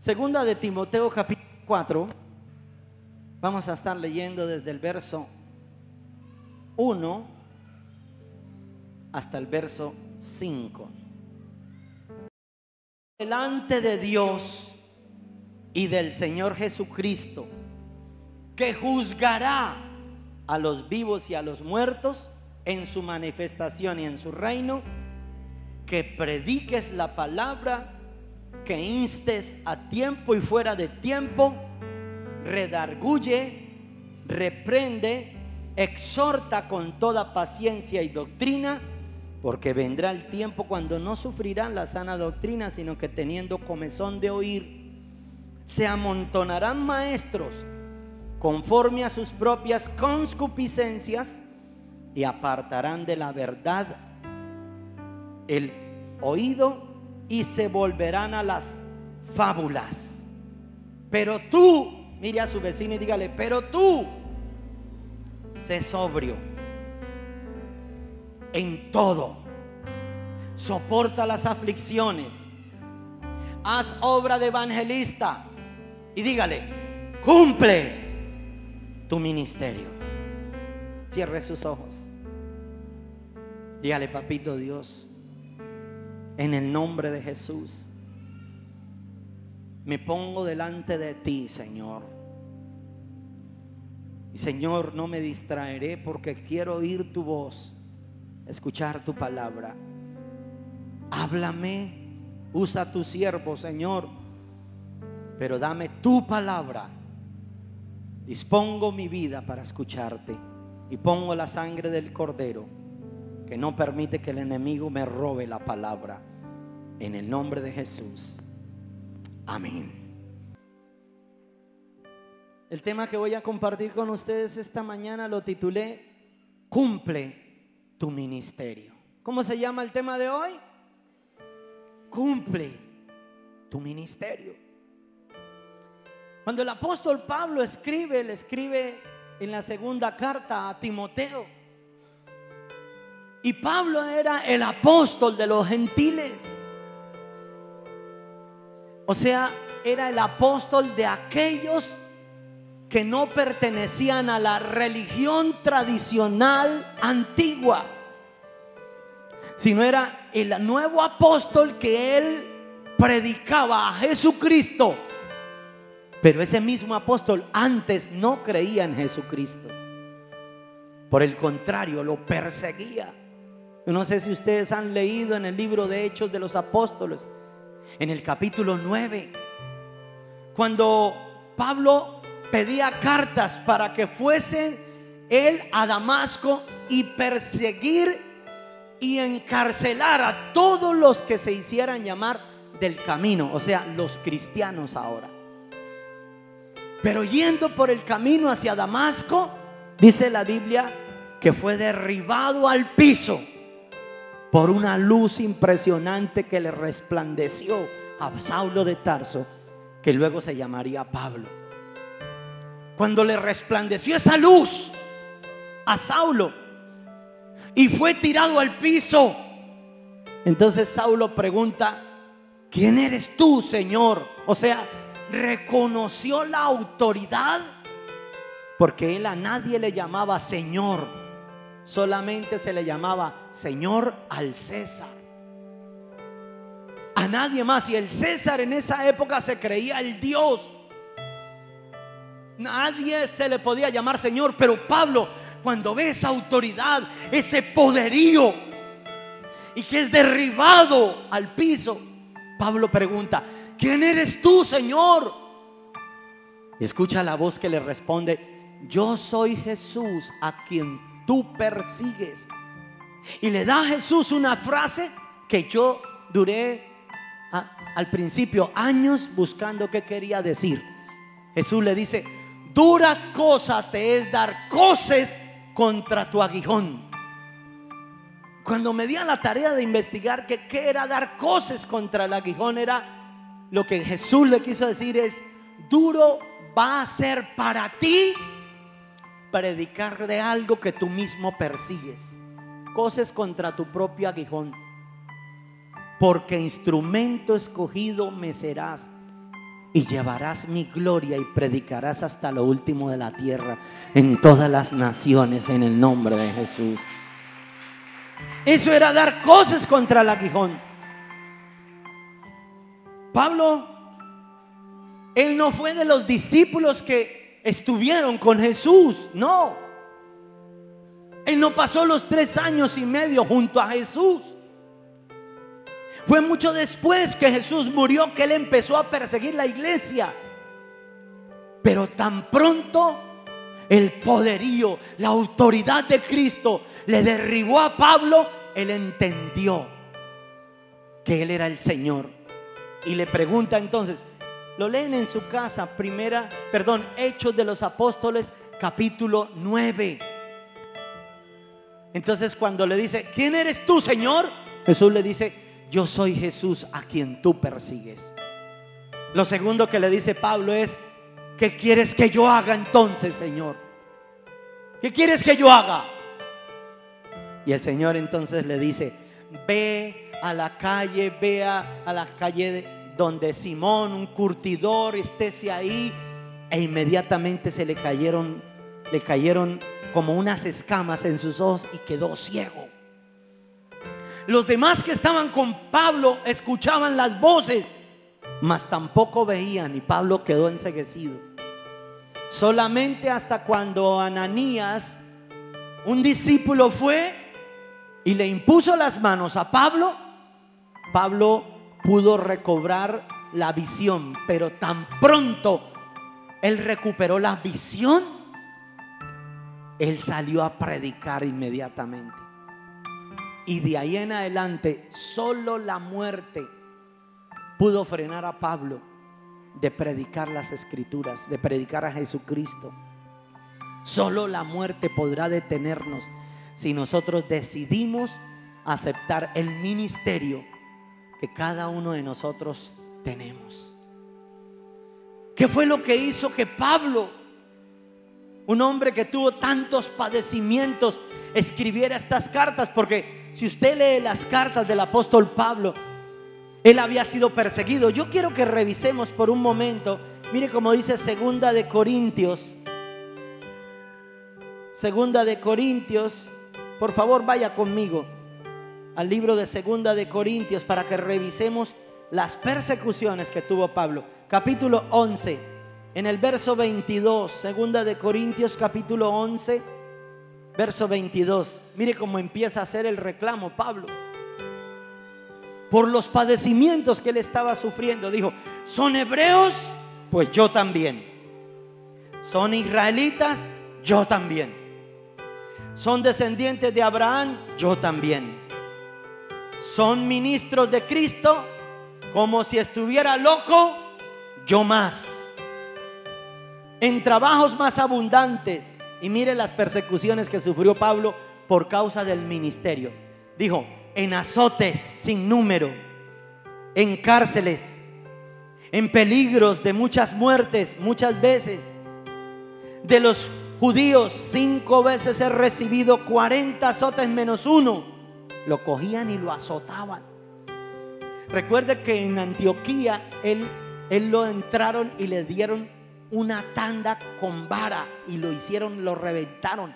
Segunda de Timoteo capítulo 4. Vamos a estar leyendo desde el verso 1 hasta el verso 5. Delante de Dios y del Señor Jesucristo, que juzgará a los vivos y a los muertos en su manifestación y en su reino, que prediques la palabra, que instes a tiempo y fuera de tiempo, redarguye, reprende, exhorta con toda paciencia y doctrina, porque vendrá el tiempo cuando no sufrirán la sana doctrina, sino que teniendo comezón de oír, se amontonarán maestros conforme a sus propias concupiscencias, y apartarán de la verdad el oído y se volverán a las fábulas. Pero tú, mire a su vecino y dígale: pero tú, sé sobrio en todo, soporta las aflicciones, haz obra de evangelista y dígale: cumple tu ministerio. Cierre sus ojos. Dígale: papito Dios, en el nombre de Jesús, me pongo delante de ti, Señor. Y Señor, no me distraeré porque quiero oír tu voz, escuchar tu palabra. Háblame, usa a tu siervo, Señor, pero dame tu palabra. Dispongo mi vida para escucharte y pongo la sangre del Cordero, que no permite que el enemigo me robe la palabra, en el nombre de Jesús. Amén. El tema que voy a compartir con ustedes esta mañana lo titulé: cumple tu ministerio. ¿Cómo se llama el tema de hoy? Cumple tu ministerio. Cuando el apóstol Pablo escribe, le escribe en la segunda carta a Timoteo. Y Pablo era el apóstol de los gentiles. O sea, era el apóstol de aquellos que no pertenecían a la religión tradicional antigua, sino era el nuevo apóstol que él predicaba a Jesucristo. Pero ese mismo apóstol antes no creía en Jesucristo. Por el contrario, lo perseguía. Yo no sé si ustedes han leído en el libro de Hechos de los Apóstoles, en el capítulo 9, cuando Pablo pedía cartas para que fuesen él a Damasco y perseguir y encarcelar a todos los que se hicieran llamar del camino, o sea, los cristianos ahora. Pero yendo por el camino hacia Damasco, dice la Biblia que fue derribado al piso por una luz impresionante que le resplandeció a Saulo de Tarso, que luego se llamaría Pablo. Cuando le resplandeció esa luz a Saulo y fue tirado al piso, entonces Saulo pregunta: ¿quién eres tú, Señor? O sea, reconoció la autoridad, porque él a nadie le llamaba Señor, solamente se le llamaba Señor al César, a nadie más. Y el César en esa época se creía el Dios, nadie se le podía llamar Señor. Pero Pablo, cuando ve esa autoridad, ese poderío, y que es derribado al piso, Pablo pregunta: ¿quién eres tú, Señor? Y escucha la voz que le responde: yo soy Jesús a quien tú persigues. Y le da a Jesús una frase que yo duré al principio años buscando qué quería decir. Jesús le dice: dura cosa te es dar coces contra tu aguijón. Cuando me di a la tarea de investigar que qué era dar coces contra el aguijón, era lo que Jesús le quiso decir es: duro va a ser para ti predicar de algo que tú mismo persigues. Coces contra tu propio aguijón, porque instrumento escogido me serás y llevarás mi gloria y predicarás hasta lo último de la tierra en todas las naciones en el nombre de Jesús. Eso era dar cosas contra el aguijón. Pablo, él no fue de los discípulos que estuvieron con Jesús, no. Él no pasó los 3 años y medio junto a Jesús. Fue mucho después que Jesús murió que él empezó a perseguir la iglesia. Pero tan pronto el poderío, la autoridad de Cristo le derribó a Pablo, él entendió que él era el Señor. Y le pregunta entonces, lo leen en su casa, Hechos de los Apóstoles, capítulo 9. Entonces cuando le dice, ¿quién eres tú, Señor? Jesús le dice, yo soy Jesús a quien tú persigues. Lo segundo que le dice Pablo es, ¿qué quieres que yo haga entonces, Señor? ¿Qué quieres que yo haga? Y el Señor entonces le dice, ve a la calle donde Simón, un curtidor, estése ahí. E inmediatamente le cayeron como unas escamas en sus ojos y quedó ciego. Los demás que estaban con Pablo escuchaban las voces, mas tampoco veían, y Pablo quedó enceguecido. Solamente hasta cuando Ananías, un discípulo, fue y le impuso las manos a Pablo, Pablo pudo recobrar la visión. Pero tan pronto él recuperó la visión, él salió a predicar inmediatamente. Y de ahí en adelante solo la muerte pudo frenar a Pablo de predicar las Escrituras, de predicar a Jesucristo. Solo la muerte podrá detenernos si nosotros decidimos aceptar el ministerio que cada uno de nosotros tenemos. ¿Qué fue lo que hizo que Pablo, un hombre que tuvo tantos padecimientos, escribiera estas cartas? Porque si usted lee las cartas del apóstol Pablo, él había sido perseguido. Yo quiero que revisemos por un momento. Mire cómo dice Segunda de Corintios. Segunda de Corintios. Por favor, vaya conmigo al libro de Segunda de Corintios para que revisemos las persecuciones que tuvo Pablo. Capítulo 11, en el verso 22. Segunda de Corintios, capítulo 11, verso 22. Mire cómo empieza a hacer el reclamo Pablo por los padecimientos que él estaba sufriendo. Dijo, ¿son hebreos? Pues yo también. ¿Son israelitas? Yo también. ¿Son descendientes de Abraham? Yo también. ¿Son ministros de Cristo? Como si estuviera loco, yo más. En trabajos más abundantes. Y mire las persecuciones que sufrió Pablo por causa del ministerio. Dijo, en azotes sin número, en cárceles, en peligros de muchas muertes, muchas veces. De los judíos 5 veces he recibido 40 azotes menos uno. Lo cogían y lo azotaban. Recuerde que en Antioquía él lo entraron y le dieron una tanda con vara y lo reventaron.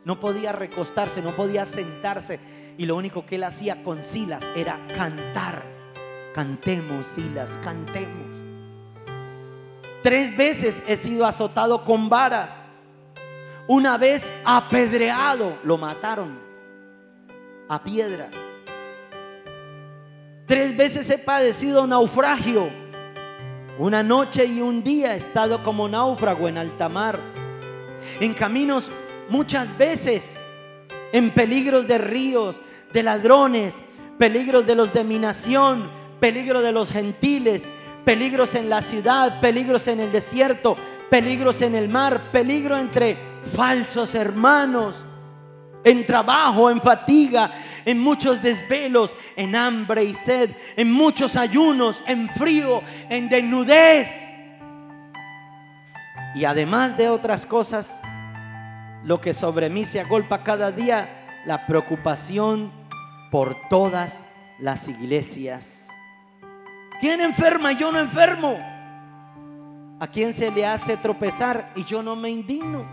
No podía recostarse, no podía sentarse, y lo único que él hacía con Silas era cantar. Cantemos, Silas, cantemos. 3 veces he sido azotado con varas. Una vez apedreado, lo mataron a piedra. 3 veces he padecido naufragio. Una noche y un día he estado como náufrago en alta mar, en caminos muchas veces, en peligros de ríos, de ladrones, peligros de los de mi nación, peligro de los gentiles, peligros en la ciudad, peligros en el desierto, peligros en el mar, peligro entre falsos hermanos, en trabajo, en fatiga, en muchos desvelos, en hambre y sed, en muchos ayunos, en frío, en desnudez. Y además de otras cosas, lo que sobre mí se agolpa cada día, la preocupación por todas las iglesias. ¿Quién enferma y yo no enfermo? ¿A quién se le hace tropezar? Y yo no me indigno.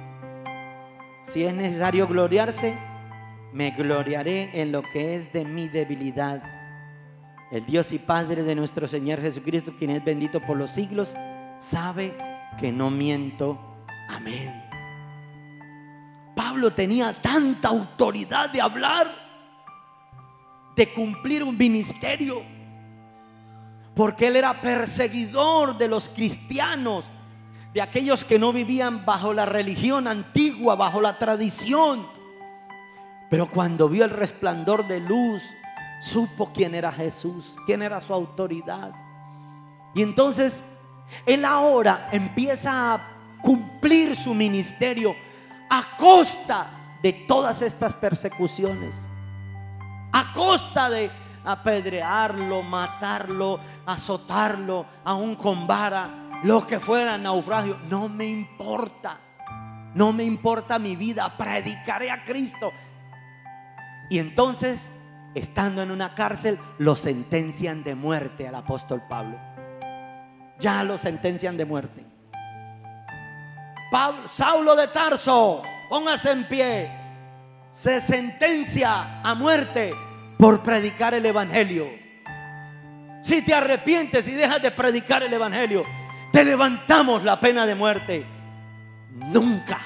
Si es necesario gloriarse, me gloriaré en lo que es de mi debilidad. El Dios y Padre de nuestro Señor Jesucristo, quien es bendito por los siglos, sabe que no miento. Amén. Pablo tenía tanta autoridad de hablar, de cumplir un ministerio, porque él era perseguidor de los cristianos, de aquellos que no vivían bajo la religión antigua, bajo la tradición. Pero cuando vio el resplandor de luz, supo quién era Jesús, quién era su autoridad. Y entonces él ahora empieza a cumplir su ministerio a costa de todas estas persecuciones, a costa de apedrearlo, matarlo, azotarlo, aún con vara, lo que fuera, naufragio. No me importa, no me importa mi vida, predicaré a Cristo. Y entonces, estando en una cárcel, lo sentencian de muerte al apóstol Pablo. Ya lo sentencian de muerte. Saulo de Tarso, póngase en pie, se sentencia a muerte por predicar el evangelio. Si te arrepientes y dejas de predicar el evangelio, te levantamos la pena de muerte. Nunca.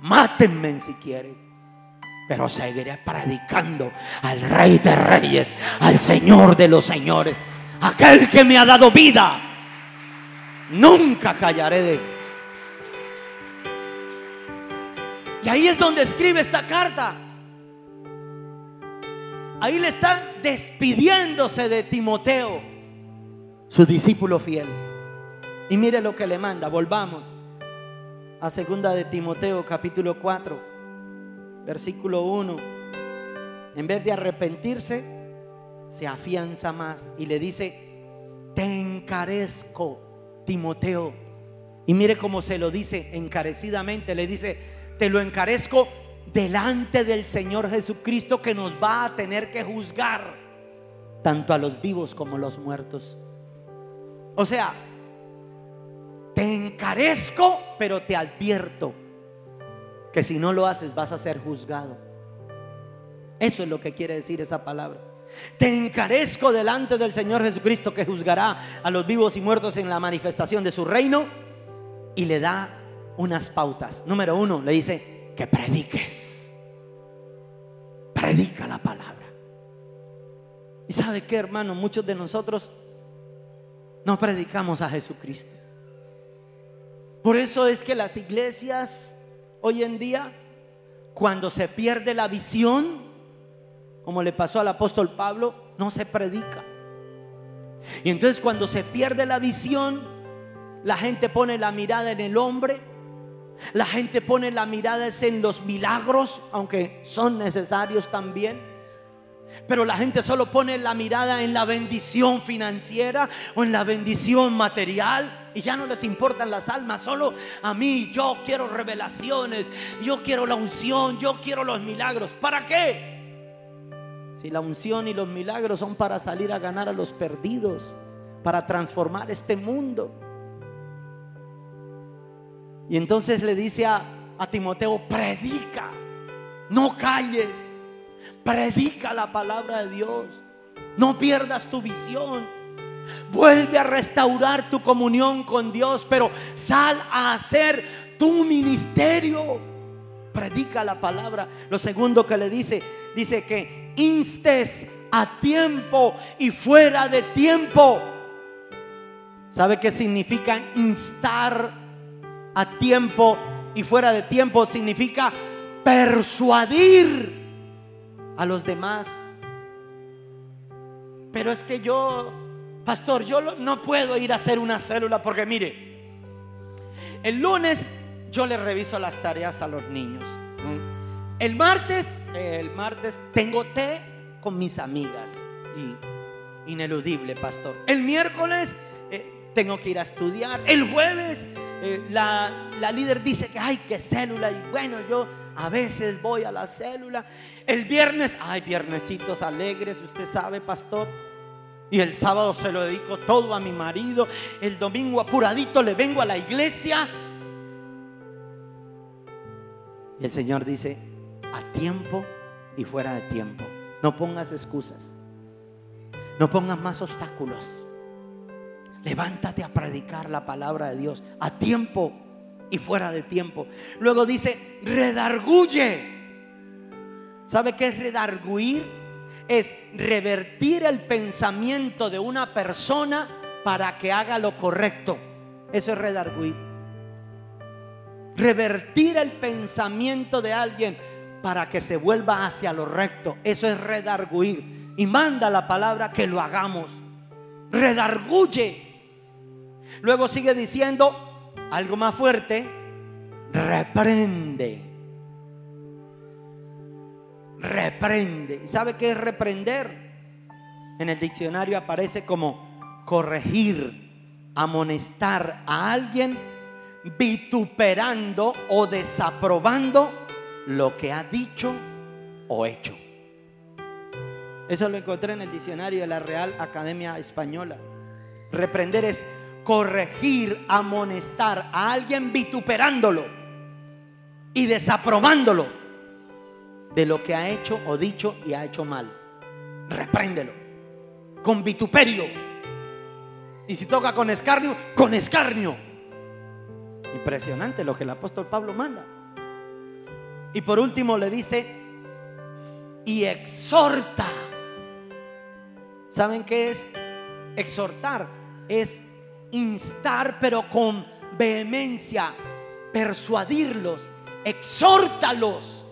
Mátenme si quieren, pero seguiré predicando al Rey de Reyes, al Señor de los Señores, aquel que me ha dado vida. Nunca callaré de él. Y ahí es donde escribe esta carta. Ahí le está despidiéndose de Timoteo, su discípulo fiel. Y mire lo que le manda. Volvamos a segunda de Timoteo capítulo 4, versículo 1. En vez de arrepentirse, se afianza más y le dice: te encarezco, Timoteo. Y mire cómo se lo dice encarecidamente. Le dice: te lo encarezco delante del Señor Jesucristo, que nos va a tener que juzgar tanto a los vivos como a los muertos. O sea, te encarezco, pero te advierto que si no lo haces vas a ser juzgado. Eso es lo que quiere decir esa palabra. Te encarezco delante del Señor Jesucristo, que juzgará a los vivos y muertos en la manifestación de su reino. Y le da unas pautas. Número 1, le dice que prediques. Predica la palabra. Y ¿sabe qué, hermano? Muchos de nosotros no predicamos a Jesucristo. Por eso es que las iglesias hoy en día, cuando se pierde la visión, como le pasó al apóstol Pablo, no se predica. Y entonces cuando se pierde la visión, la gente pone la mirada en el hombre, la gente pone la mirada en los milagros, aunque son necesarios también. Pero la gente solo pone la mirada en la bendición financiera o en la bendición material, y ya no les importan las almas. Solo a mí, yo quiero revelaciones, yo quiero la unción, yo quiero los milagros. ¿Para qué? Si la unción y los milagros son para salir a ganar a los perdidos, para transformar este mundo. Y entonces le dice a Timoteo: predica, no calles, predica la palabra de Dios, no pierdas tu visión, vuelve a restaurar tu comunión con Dios, pero sal a hacer tu ministerio, predica la palabra. Lo segundo que le dice que instes a tiempo y fuera de tiempo. ¿Sabe qué significa instar a tiempo y fuera de tiempo? Significa persuadir a los demás. Pero es que yo, pastor, yo no puedo ir a hacer una célula porque mire, el lunes yo le reviso las tareas a los niños. El martes tengo té con mis amigas, y ineludible, pastor. El miércoles tengo que ir a estudiar. El jueves la líder dice que hay que célula, y bueno, yo a veces voy a la célula. El viernes, viernesitos alegres, usted sabe, pastor. Y el sábado se lo dedico todo a mi marido. El domingo apuradito le vengo a la iglesia. Y el Señor dice: a tiempo y fuera de tiempo. No pongas excusas. No pongas más obstáculos. Levántate a predicar la palabra de Dios a tiempo y fuera de tiempo. Luego dice: redarguye. ¿Sabe qué es redarguir? Es revertir el pensamiento de una persona para que haga lo correcto. Eso es redarguir. Revertir el pensamiento de alguien para que se vuelva hacia lo recto. Eso es redarguir. Y manda la palabra que lo hagamos. Redarguye. Luego sigue diciendo algo más fuerte: reprende. Reprende. ¿Y sabe qué es reprender? En el diccionario aparece como corregir, amonestar a alguien vituperando o desaprobando lo que ha dicho o hecho. Eso lo encontré en el diccionario de la Real Academia Española. Reprender es corregir, amonestar a alguien vituperándolo y desaprobándolo de lo que ha hecho o dicho y ha hecho mal. Repréndelo con vituperio. Y si toca con escarnio, con escarnio. Impresionante lo que el apóstol Pablo manda. Y por último le dice: y exhorta. ¿Saben qué es exhortar? Es instar, pero con vehemencia, persuadirlos, exhórtalos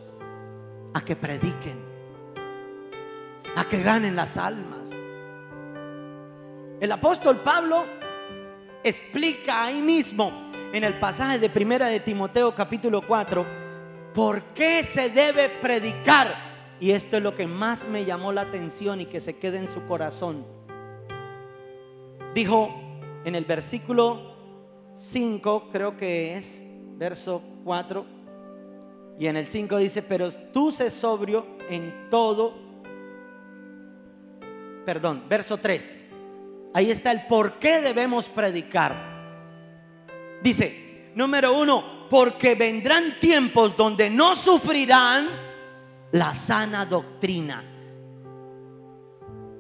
a que prediquen, a que ganen las almas. El apóstol Pablo explica ahí mismo en el pasaje de Primera de Timoteo capítulo 4 por qué se debe predicar. Y esto es lo que más me llamó la atención y que se quede en su corazón. Dijo en el versículo 5, creo que es verso 4, y en el 5 dice: pero tú sé sobrio en todo. Perdón, verso 3. Ahí está el por qué debemos predicar. Dice, número 1, porque vendrán tiempos donde no sufrirán la sana doctrina.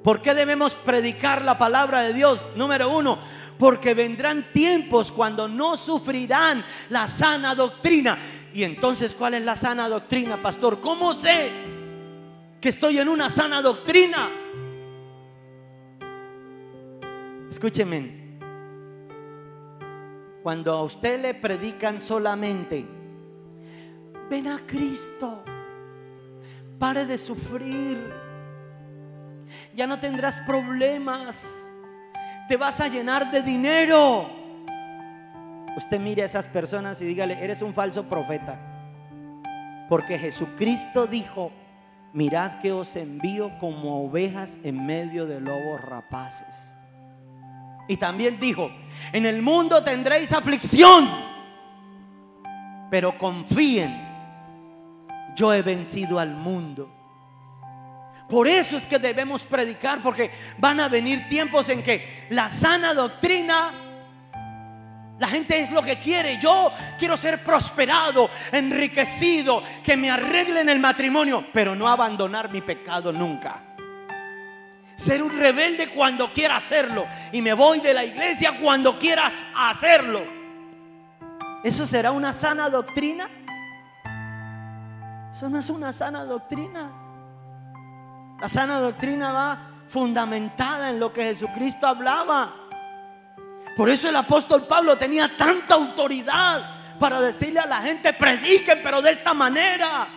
¿Por qué debemos predicar la palabra de Dios? Número 1, porque vendrán tiempos cuando no sufrirán la sana doctrina. Y entonces, ¿cuál es la sana doctrina, pastor? ¿Cómo sé que estoy en una sana doctrina? Escúcheme. Cuando a usted le predican solamente: ven a Cristo, pare de sufrir, ya no tendrás problemas, te vas a llenar de dinero. Usted mire a esas personas y dígale: eres un falso profeta. Porque Jesucristo dijo: mirad que os envío como ovejas en medio de lobos rapaces. Y también dijo: en el mundo tendréis aflicción, pero confíen, yo he vencido al mundo. Por eso es que debemos predicar, porque van a venir tiempos en que la sana doctrina, la gente es lo que quiere. Yo quiero ser prosperado, enriquecido, que me arreglen el matrimonio, pero no abandonar mi pecado nunca. Ser un rebelde cuando quiera hacerlo, y me voy de la iglesia cuando quieras hacerlo. ¿Eso será una sana doctrina? Eso no es una sana doctrina. La sana doctrina va fundamentada en lo que Jesucristo hablaba. Por eso el apóstol Pablo tenía tanta autoridad para decirle a la gente: prediquen, pero de esta manera.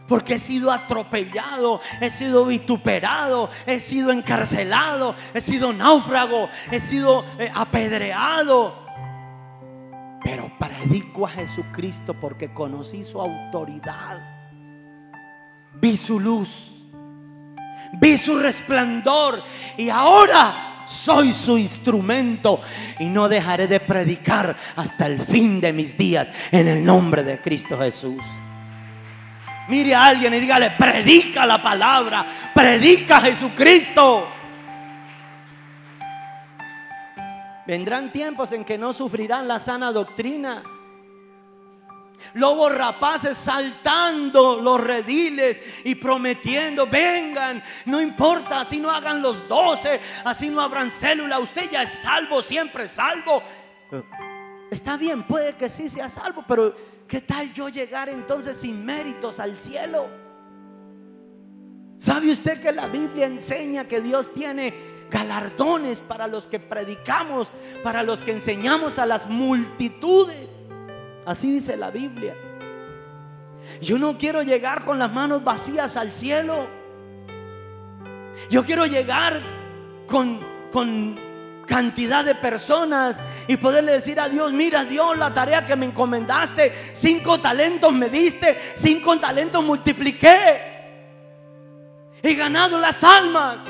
Porque he sido atropellado, he sido vituperado, he sido encarcelado, he sido náufrago, he sido apedreado. Pero predico a Jesucristo porque conocí su autoridad. Vi su luz, vi su resplandor, y ahora soy su instrumento, y no dejaré de predicar hasta el fin de mis días, en el nombre de Cristo Jesús. Mire a alguien y dígale: predica la palabra, predica a Jesucristo. Vendrán tiempos en que no sufrirán la sana doctrina. Lobos rapaces saltando los rediles y prometiendo: vengan, no importa, así no hagan los 12, así no abran célula, usted ya es salvo, siempre es salvo. Está bien, puede que sí sea salvo, pero ¿qué tal yo llegar entonces sin méritos al cielo? ¿Sabe usted que la Biblia enseña que Dios tiene galardones para los que predicamos, para los que enseñamos a las multitudes? Así dice la Biblia. Yo no quiero llegar con las manos vacías al cielo. Yo quiero llegar con cantidad de personas y poderle decir a Dios: mira, Dios, la tarea que me encomendaste, 5 talentos me diste, 5 talentos multipliqué, he ganado las almas.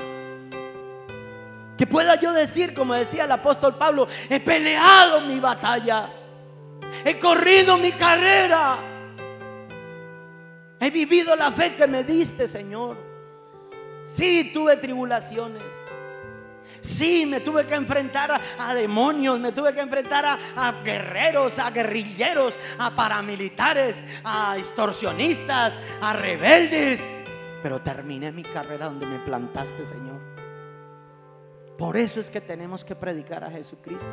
Que pueda yo decir, como decía el apóstol Pablo: he peleado mi batalla, he corrido mi carrera, he vivido la fe que me diste, Señor. Sí, tuve tribulaciones. Sí, me tuve que enfrentar a demonios, me tuve que enfrentar a guerreros, a guerrilleros, a paramilitares, a extorsionistas, a rebeldes. Pero terminé mi carrera donde me plantaste, Señor. Por eso es que tenemos que predicar a Jesucristo.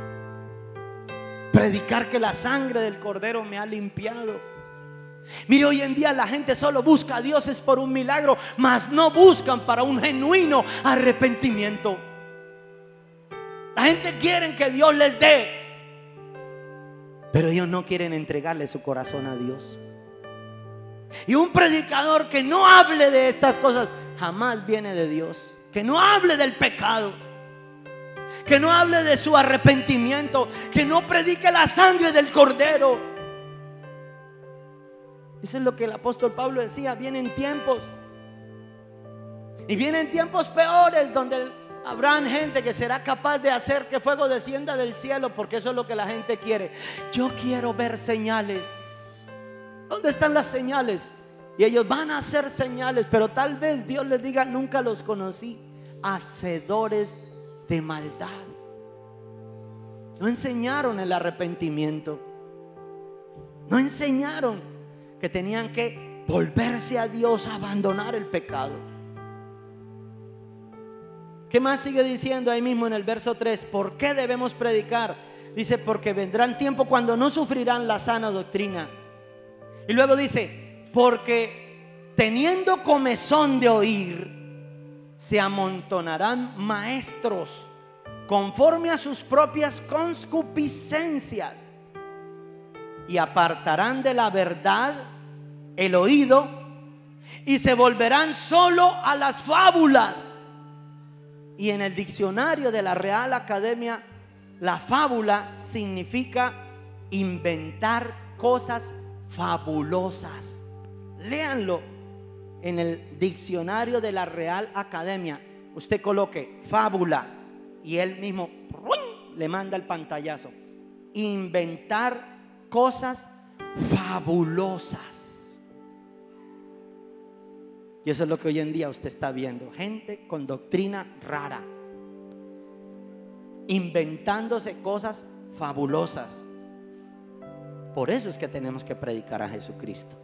Predicar que la sangre del Cordero me ha limpiado. Mire, hoy en día la gente solo busca a Dios es por un milagro, mas no buscan para un genuino arrepentimiento. La gente quiere que Dios les dé, pero ellos no quieren entregarle su corazón a Dios. Y un predicador que no hable de estas cosas jamás viene de Dios. Que no hable del pecado, que no hable de su arrepentimiento, que no predique la sangre del Cordero. Eso es lo que el apóstol Pablo decía: vienen tiempos, y vienen tiempos peores, donde habrán gente que será capaz de hacer que fuego descienda del cielo, porque eso es lo que la gente quiere. Yo quiero ver señales. ¿Dónde están las señales? Y ellos van a hacer señales, pero tal vez Dios les diga: nunca los conocí, hacedores de maldad. No enseñaron el arrepentimiento, no enseñaron que tenían que volverse a Dios, abandonar el pecado. ¿Qué más sigue diciendo ahí mismo en el verso 3? ¿Por qué debemos predicar? Dice: porque vendrán tiempos cuando no sufrirán la sana doctrina. Y luego dice: porque teniendo comezón de oír, se amontonarán maestros conforme a sus propias concupiscencias, y apartarán de la verdad el oído, y se volverán solo a las fábulas. Y en el diccionario de la Real Academia, la fábula significa inventar cosas fabulosas. Léanlo en el diccionario de la Real Academia. Usted coloque fábula y él mismo le manda el pantallazo. Inventar cosas fabulosas. Y eso es lo que hoy en día usted está viendo: gente con doctrina rara, inventándose cosas fabulosas. Por eso es que tenemos que predicar a Jesucristo.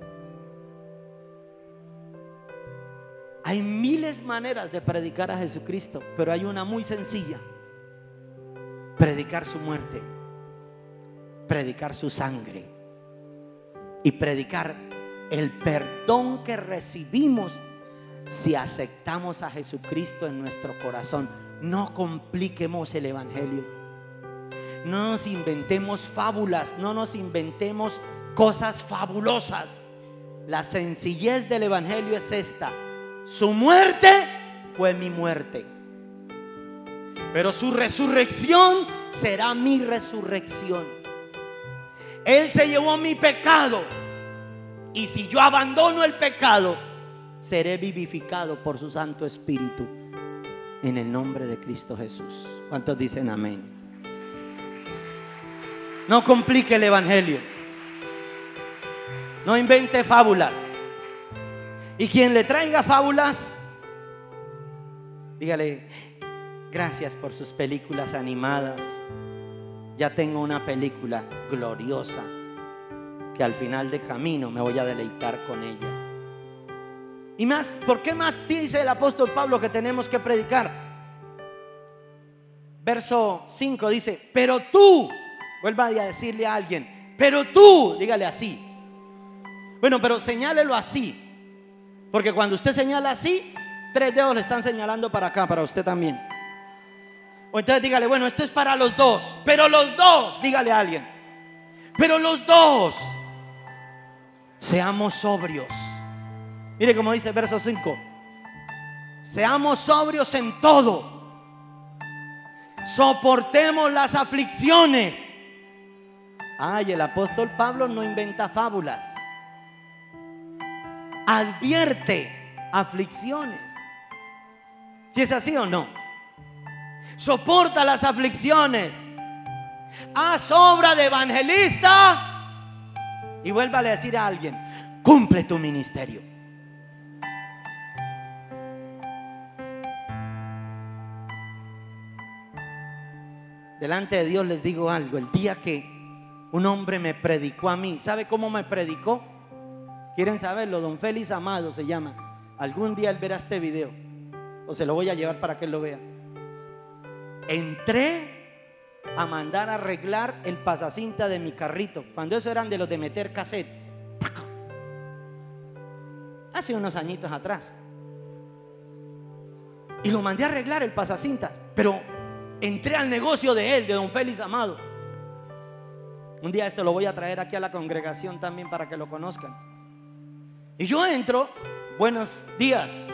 Hay miles de maneras de predicar a Jesucristo, pero hay una muy sencilla: predicar su muerte, predicar su sangre y predicar el perdón que recibimos si aceptamos a Jesucristo en nuestro corazón. No compliquemos el evangelio, no nos inventemos fábulas, no nos inventemos cosas fabulosas. La sencillez del evangelio es esta: su muerte fue mi muerte, pero su resurrección será mi resurrección. Él se llevó mi pecado, y si yo abandono el pecado, seré vivificado por su Santo Espíritu, en el nombre de Cristo Jesús. ¿Cuántos dicen amén? No complique el evangelio, no invente fábulas. Y quien le traiga fábulas, dígale: gracias por sus películas animadas, ya tengo una película gloriosa que al final de camino me voy a deleitar con ella. Y más, ¿por qué más dice el apóstol Pablo que tenemos que predicar? Verso 5 dice: pero tú, vuelva a decirle a alguien, pero tú, dígale así. Bueno, pero señálelo así, porque cuando usted señala así, 3 dedos le están señalando para acá, para usted también. O entonces dígale: bueno, esto es para los dos, pero los dos, dígale a alguien, pero los dos, seamos sobrios. Mire cómo dice el verso 5: seamos sobrios en todo, soportemos las aflicciones. Ay, el apóstol Pablo no inventa fábulas, advierte aflicciones. ¿Si es así o no? Soporta las aflicciones, haz obra de evangelista y vuélvale a decir a alguien: cumple tu ministerio. Delante de Dios les digo algo: el día que un hombre me predicó a mí, ¿sabe cómo me predicó? ¿Quieren saberlo? Don Félix Amado se llama. Algún día él verá este video, o se lo voy a llevar para que él lo vea. Entré a mandar a arreglar el pasacinta de mi carrito, cuando eso eran de los de meter cassette, hace unos añitos atrás, y lo mandé a arreglar el pasacinta. Pero entré al negocio de él, de don Félix Amado. Un día esto lo voy a traer aquí a la congregación también para que lo conozcan. Y yo entro: buenos días.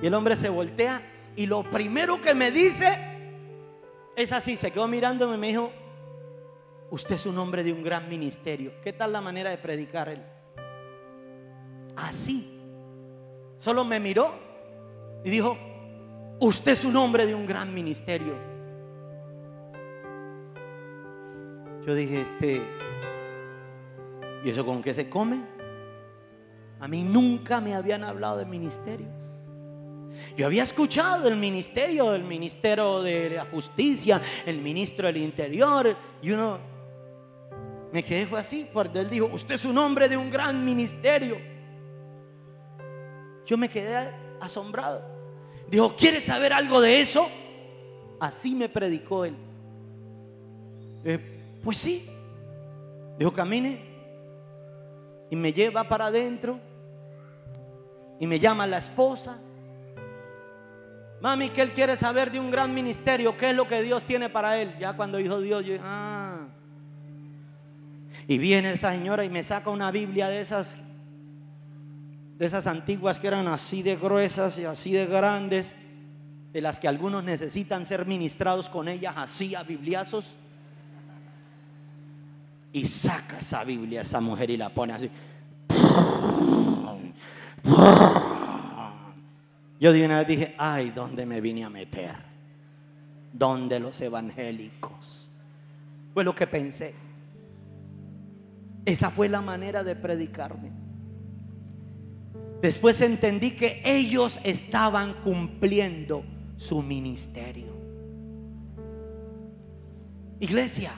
Y el hombre se voltea y lo primero que me dice es así, se quedó mirándome y me dijo: usted es un hombre de un gran ministerio. ¿Qué tal la manera de predicar él? Así. Solo me miró y dijo: usted es un hombre de un gran ministerio. Yo dije: ¿y eso con qué se come? A mí nunca me habían hablado del ministerio. Yo había escuchado del ministerio de la justicia, el ministro del interior, y uno me quedé, fue así, cuando él dijo: usted es un hombre de un gran ministerio. Yo me quedé asombrado. Dijo: ¿quiere saber algo de eso? Así me predicó él. Pues sí. Dijo: camine. Y me lleva para adentro y me llama la esposa. Mami, que él quiere saber de un gran ministerio, ¿qué es lo que Dios tiene para él? Ya cuando dijo Dios, yo dije: Y viene esa señora y me saca una Biblia de esas antiguas que eran así de gruesas y así de grandes, de las que algunos necesitan ser ministrados con ellas así a bibliazos. Y saca esa Biblia esa mujer y la pone así. Yo de una vez dije: ay, ¿dónde me vine a meter? ¿Dónde los evangélicos? Fue lo que pensé. Esa fue la manera de predicarme. Después entendí que ellos estaban cumpliendo su ministerio. Iglesia,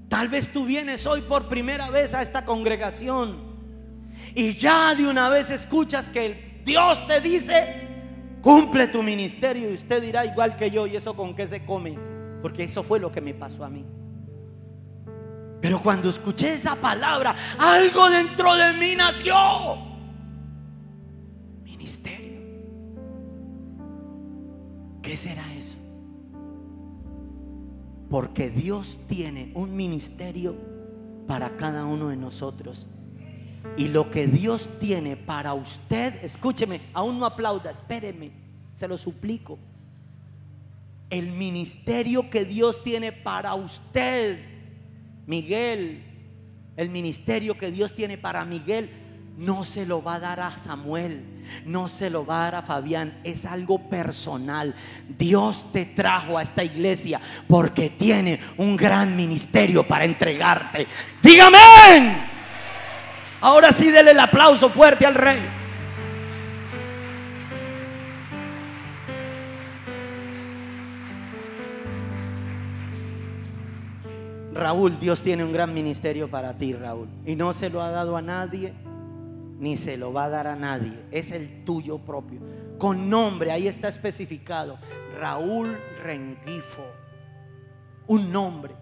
tal vez tú vienes hoy por primera vez a esta congregación y ya de una vez escuchas que Dios te dice: cumple tu ministerio. Y usted dirá igual que yo: ¿y eso con qué se come? Porque eso fue lo que me pasó a mí. Pero cuando escuché esa palabra, algo dentro de mí nació: ministerio. ¿Qué será eso? Porque Dios tiene un ministerio para cada uno de nosotros. Y lo que Dios tiene para usted, escúcheme, aún no aplauda, espéreme, se lo suplico. El ministerio que Dios tiene para usted, Miguel, el ministerio que Dios tiene para Miguel, no se lo va a dar a Samuel, no se lo va a dar a Fabián. Es algo personal. Dios te trajo a esta iglesia porque tiene un gran ministerio para entregarte. Dígame. Ahora sí, dele el aplauso fuerte al Rey. Raúl, Dios tiene un gran ministerio para ti, Raúl, y no se lo ha dado a nadie, ni se lo va a dar a nadie. Es el tuyo propio, con nombre. Ahí está especificado: Raúl Rengifo. Un nombre.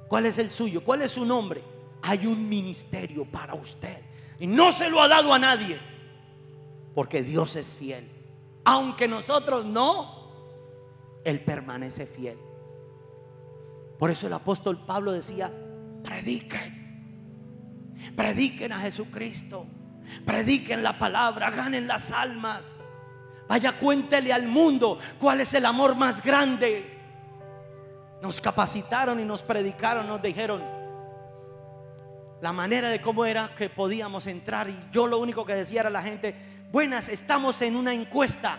¿Cuál es el suyo? ¿Cuál es su nombre? Hay un ministerio para usted y no se lo ha dado a nadie, porque Dios es fiel. Aunque nosotros no, Él permanece fiel. Por eso el apóstol Pablo decía: prediquen a Jesucristo, prediquen la palabra, ganen las almas. Vaya, cuéntele al mundo cuál es el amor más grande. Nos capacitaron y nos predicaron, nos dijeron la manera de cómo era que podíamos entrar, y yo lo único que decía era a la gente: buenas, estamos en una encuesta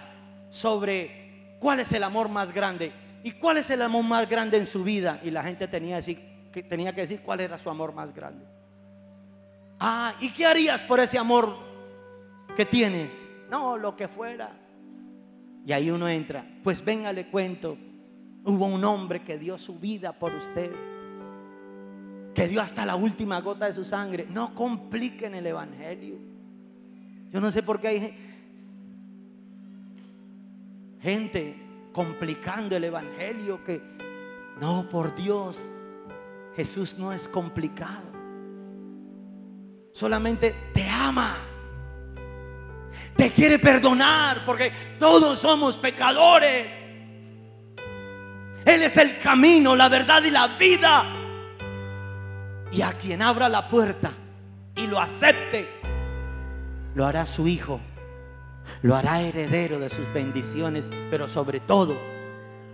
sobre cuál es el amor más grande. ¿Y cuál es el amor más grande en su vida? Y la gente tenía que decir cuál era su amor más grande. ¿Y qué harías por ese amor que tienes? No, lo que fuera. Y ahí uno entra: pues venga, le cuento, hubo un hombre que dio su vida por usted, que dio hasta la última gota de su sangre. No compliquen el evangelio. Yo no sé por qué hay gente complicando el evangelio. Que no, por Dios, Jesús no es complicado. Solamente te ama, te quiere perdonar, porque todos somos pecadores. Él es el camino, la verdad y la vida. Y a quien abra la puerta y lo acepte, lo hará su hijo, lo hará heredero de sus bendiciones, pero sobre todo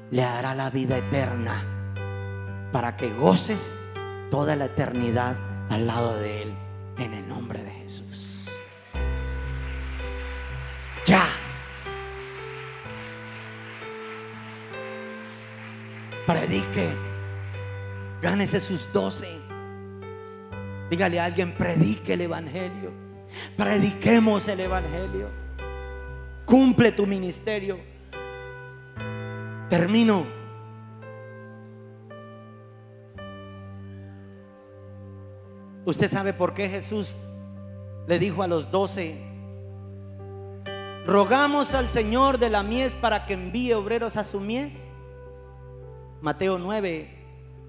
le hará la vida eterna, para que goces toda la eternidad al lado de Él, en el nombre de Jesús. Ya. Predique, gánese sus 12. Dígale a alguien: predique el evangelio. Prediquemos el evangelio. Cumple tu ministerio. Termino. ¿Usted sabe por qué Jesús le dijo a los 12: rogamos al Señor de la mies para que envíe obreros a su mies? Mateo 9,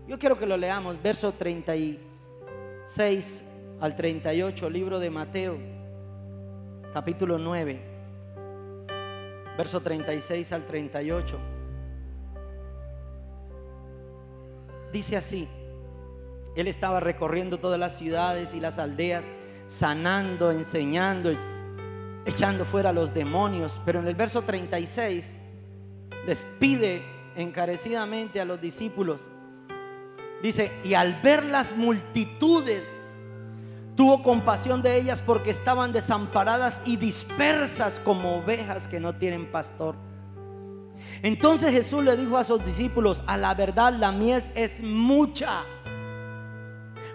yo quiero que lo leamos, verso 36 al 38, libro de Mateo, capítulo 9, verso 36 al 38. Dice así: Él estaba recorriendo todas las ciudades y las aldeas, sanando, enseñando, echando fuera a los demonios. Pero en el verso 36 despide encarecidamente a los discípulos. Dice: y al ver las multitudes, tuvo compasión de ellas, porque estaban desamparadas y dispersas como ovejas que no tienen pastor. Entonces Jesús le dijo a sus discípulos: a la verdad, la mies es mucha,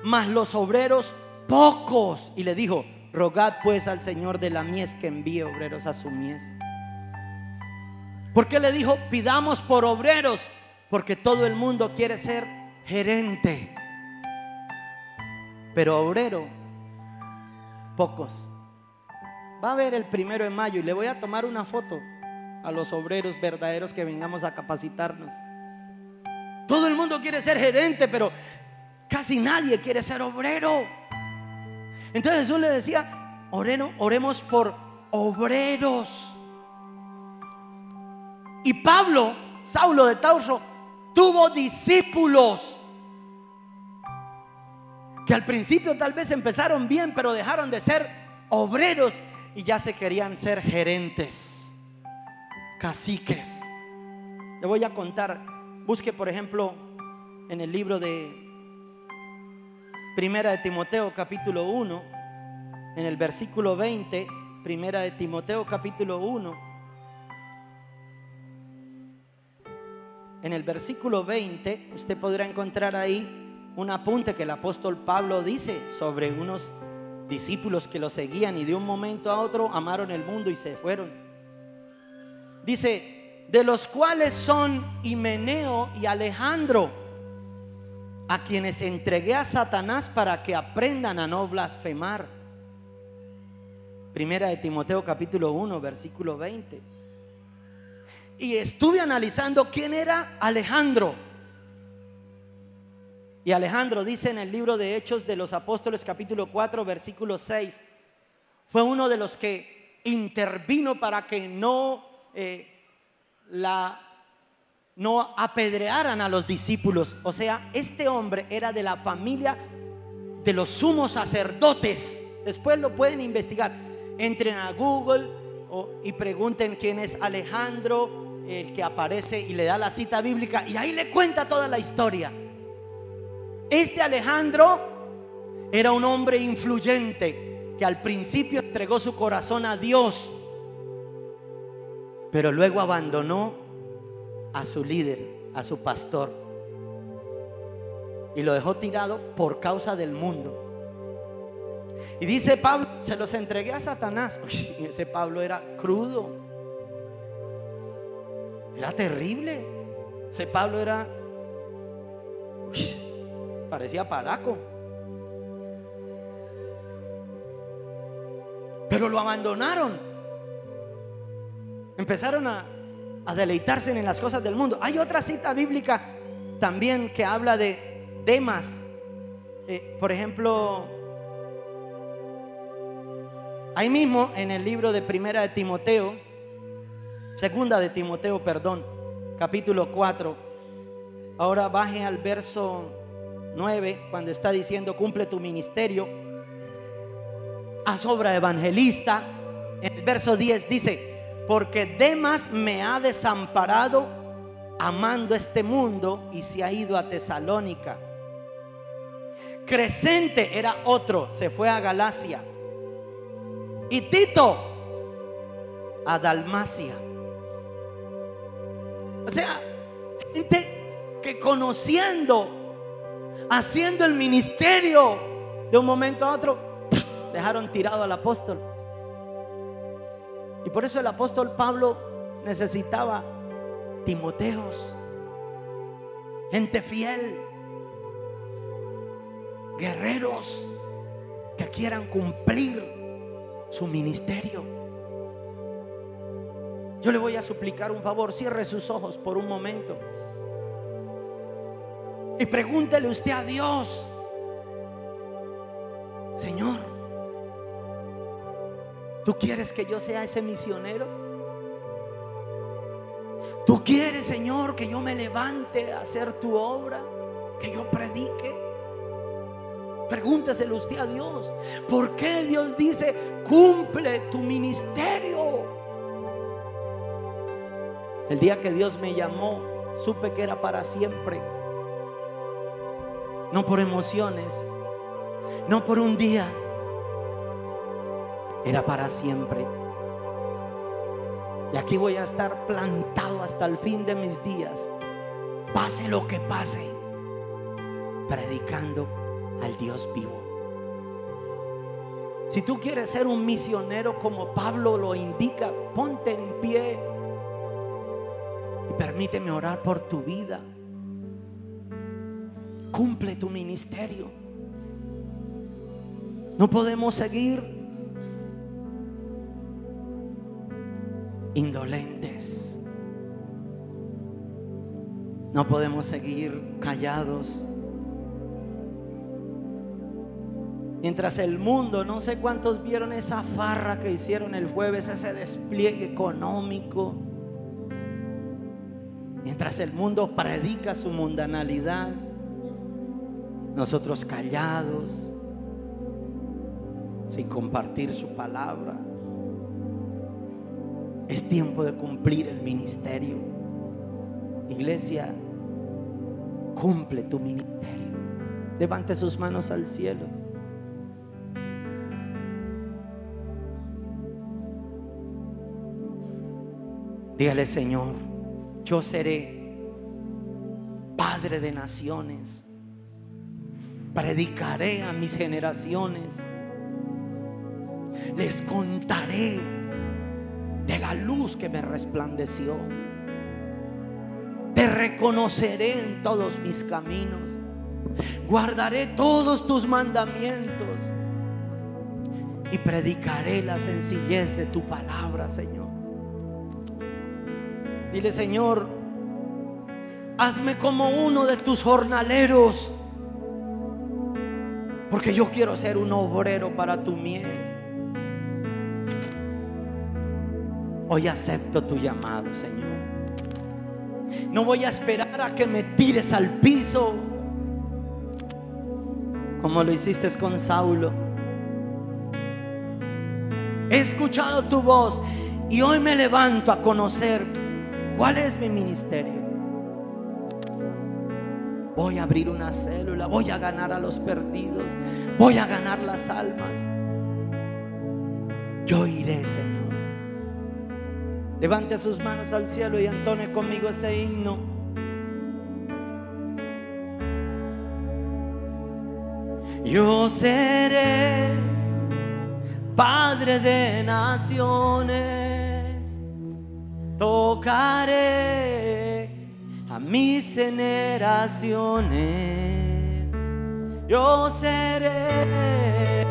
mas los obreros pocos. Y le dijo: rogad pues al Señor de la mies que envíe obreros a su mies. ¿Por qué le dijo pidamos por obreros? Porque todo el mundo quiere ser gerente, pero obrero pocos. Va a haber el 1 de mayo y le voy a tomar una foto a los obreros verdaderos que vengamos a capacitarnos. Todo el mundo quiere ser gerente, pero casi nadie quiere ser obrero. Entonces Jesús le decía: oremos por obreros. Y Pablo, Saulo de Tarso, tuvo discípulos que al principio tal vez empezaron bien, pero dejaron de ser obreros y ya se querían ser gerentes, caciques. Le voy a contar. Busque por ejemplo en el libro de Primera de Timoteo capítulo 1, en el versículo 20. Primera de Timoteo capítulo 1, en el versículo 20 usted podrá encontrar ahí un apunte que el apóstol Pablo dice sobre unos discípulos que lo seguían y de un momento a otro amaron el mundo y se fueron. Dice: de los cuales son Himeneo y Alejandro, a quienes entregué a Satanás para que aprendan a no blasfemar. Primera de Timoteo capítulo 1 versículo 20. Y estuve analizando quién era Alejandro. Y Alejandro dice en el libro de Hechos de los Apóstoles capítulo 4 versículo 6, fue uno de los que intervino para que no apedrearan a los discípulos. O sea, este hombre era de la familia de los sumos sacerdotes. Después lo pueden investigar. Entren a Google y pregunten quién es Alejandro, el que aparece y le da la cita bíblica, y ahí le cuenta toda la historia. Este Alejandro era un hombre influyente que al principio entregó su corazón a Dios, pero luego abandonó a su líder, a su pastor, y lo dejó tirado por causa del mundo. Y dice Pablo, se los entregué a Satanás. Uy, ese Pablo era crudo, era terrible. Ese Pablo era, parecía paraco. Pero lo abandonaron. Empezaron a deleitarse en las cosas del mundo. Hay otra cita bíblica también que habla de Demas. Por ejemplo, ahí mismo en el libro de Primera de Timoteo, Segunda de Timoteo, perdón, capítulo 4. Ahora baje al verso 9, cuando está diciendo cumple tu ministerio, haz obra evangelista. En el verso 10 dice: porque Demas me ha desamparado amando este mundo y se ha ido a Tesalónica. Crescente era otro, se fue a Galacia. Y Tito a Dalmacia. O sea, gente que conociendo, haciendo el ministerio, de un momento a otro dejaron tirado al apóstol. Y por eso el apóstol Pablo necesitaba Timoteos, gente fiel, guerreros que quieran cumplir su ministerio. Yo le voy a suplicar un favor, cierre sus ojos por un momento y pregúntele usted a Dios: Señor, ¿tú quieres que yo sea ese misionero? ¿Tú quieres, Señor, que yo me levante a hacer tu obra, que yo predique? Pregúnteselo usted a Dios. ¿Por qué Dios dice cumple tu ministerio? El día que Dios me llamó, supe que era para siempre. No por emociones, no por un día, era para siempre. Y aquí voy a estar plantado hasta el fin de mis días, pase lo que pase, predicando al Dios vivo. Si tú quieres ser un misionero como Pablo lo indica, ponte en pie y permíteme orar por tu vida. Cumple tu ministerio. No podemos seguir indolentes. No podemos seguir callados. Mientras el mundo, no sé cuántos vieron esa farra que hicieron el jueves, ese despliegue económico. Mientras el mundo predica su mundanalidad, nosotros callados, sin compartir su palabra. Es tiempo de cumplir el ministerio. Iglesia, cumple tu ministerio. Levante sus manos al cielo. Dígale: Señor, yo seré padre de naciones. Predicaré a mis generaciones. Les contaré de la luz que me resplandeció. Te reconoceré en todos mis caminos. Guardaré todos tus mandamientos y predicaré la sencillez de tu palabra, Señor. Dile: Señor, hazme como uno de tus jornaleros, porque yo quiero ser un obrero para tu mies. Hoy acepto tu llamado, Señor. No voy a esperar a que me tires al piso como lo hiciste con Saulo. He escuchado tu voz y hoy me levanto a conocer cuál es mi ministerio. Voy a abrir una célula, voy a ganar a los perdidos, voy a ganar las almas. Yo iré, Señor. Levante sus manos al cielo y entone conmigo ese himno. Yo seré padre de naciones, tocaré a mis generaciones. Yo seré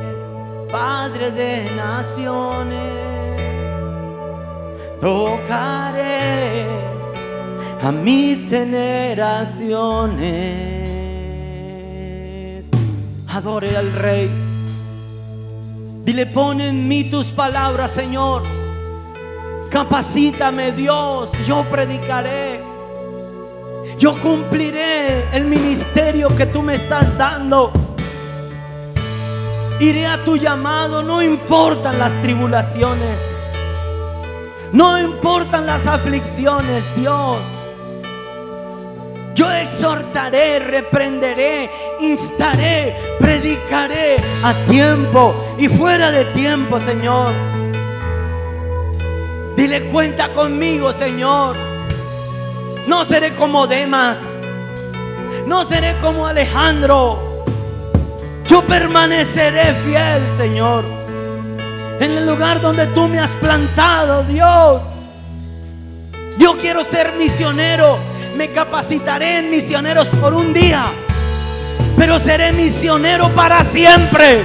padre de naciones, tocaré a mis generaciones. Adore al Rey. Dile: pon en mí tus palabras, Señor. Capacítame, Dios. Yo predicaré. Yo cumpliré el ministerio que tú me estás dando. Iré a tu llamado. No importan las tribulaciones, no importan las aflicciones, Dios. Yo exhortaré, reprenderé, instaré, predicaré a tiempo y fuera de tiempo, Señor. Dile: cuenta conmigo, Señor. No seré como Demas, no seré como Alejandro. Yo permaneceré fiel, Señor, en el lugar donde tú me has plantado, Dios. Yo quiero ser misionero. Me capacitaré en misioneros por un día, pero seré misionero para siempre.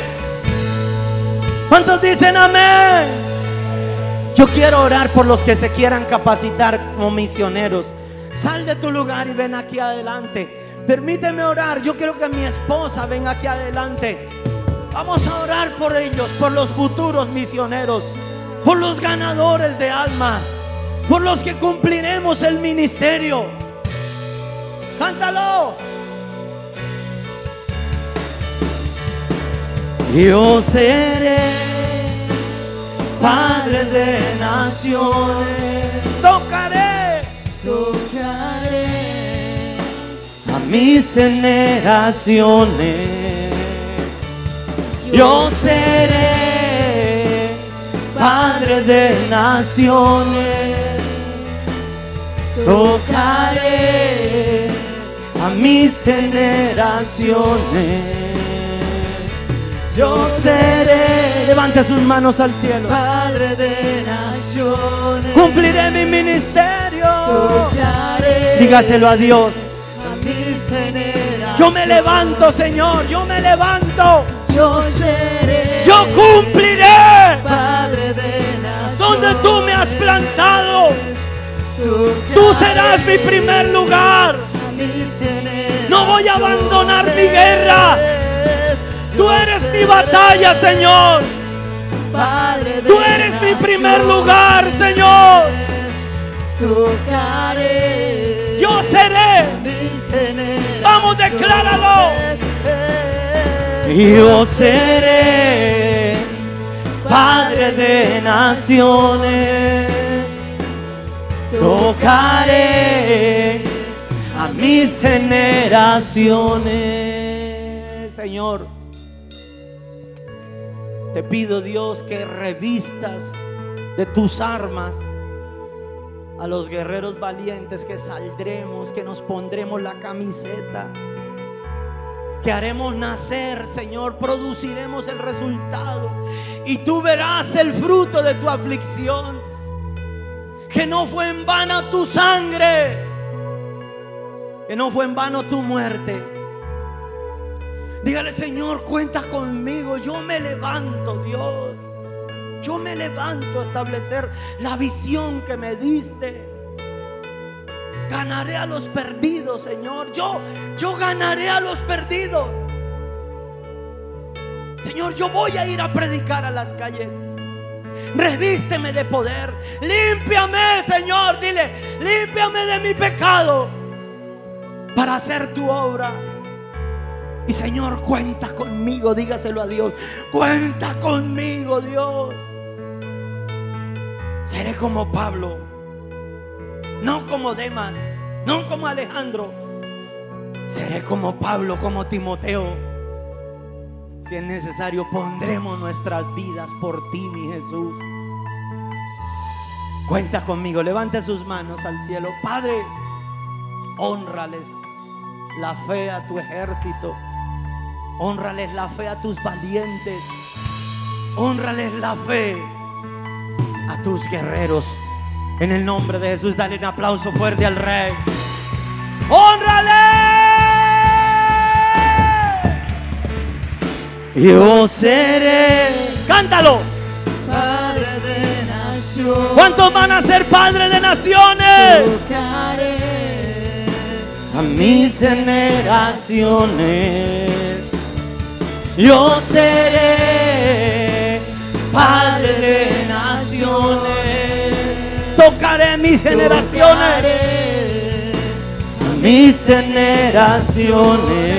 ¿Cuántos dicen amén? Yo quiero orar por los que se quieran capacitar como misioneros. Sal de tu lugar y ven aquí adelante. Permíteme orar. Yo quiero que mi esposa venga aquí adelante. Vamos a orar por ellos, por los futuros misioneros, por los ganadores de almas, por los que cumpliremos el ministerio. Cántalo. Yo seré padre de naciones, tocaré a mis generaciones. Yo seré padre de naciones, tocaré a mis generaciones. Yo seré, levante sus manos al cielo, padre de naciones, cumpliré mi ministerio. Tocaré, dígaselo a Dios. A mis generaciones. Yo me levanto, Señor, yo me levanto. Yo seré, yo cumpliré, padre de naciones, donde tú me has plantado. Tú serás mi primer lugar. No voy a abandonar mi guerra. Tú eres mi batalla, Señor. Tú eres mi primer lugar, Señor. Yo seré. Vamos, decláralo. Yo seré padre de naciones. Tocaré a mis generaciones. Señor, te pido, Dios, que revistas de tus armas a los guerreros valientes, que saldremos, que nos pondremos la camiseta, que haremos nacer, Señor, produciremos el resultado y tú verás el fruto de tu aflicción, que no fue en vano tu sangre, que no fue en vano tu muerte, Dígale: Señor, cuenta conmigo. Yo me levanto, Dios. Yo me levanto a establecer la visión que me diste. Ganaré a los perdidos, Señor. Yo ganaré a los perdidos. Señor, yo voy a ir a predicar a las calles. Revísteme de poder. Límpiame, Señor. Dile: límpiame de mi pecado para hacer tu obra. Y Señor, cuenta conmigo. Dígaselo a Dios: cuenta conmigo, Dios. Seré como Pablo, no como Demas, no como Alejandro. Seré como Pablo, como Timoteo. Si es necesario, pondremos nuestras vidas por ti, mi Jesús. Cuenta conmigo. Levante sus manos al cielo. Padre, hónrales la fe a tu ejército. Hónrales la fe a tus valientes. Hónrales la fe a tus guerreros. En el nombre de Jesús, dale un aplauso fuerte al Rey. ¡Hónrale! Yo seré, cántalo, Padre de naciones. ¿cuántos van a ser padres de naciones? Tocaré A mis generaciones. Yo seré padre de naciones. Tocaré mis generaciones. tocaré A mis generaciones.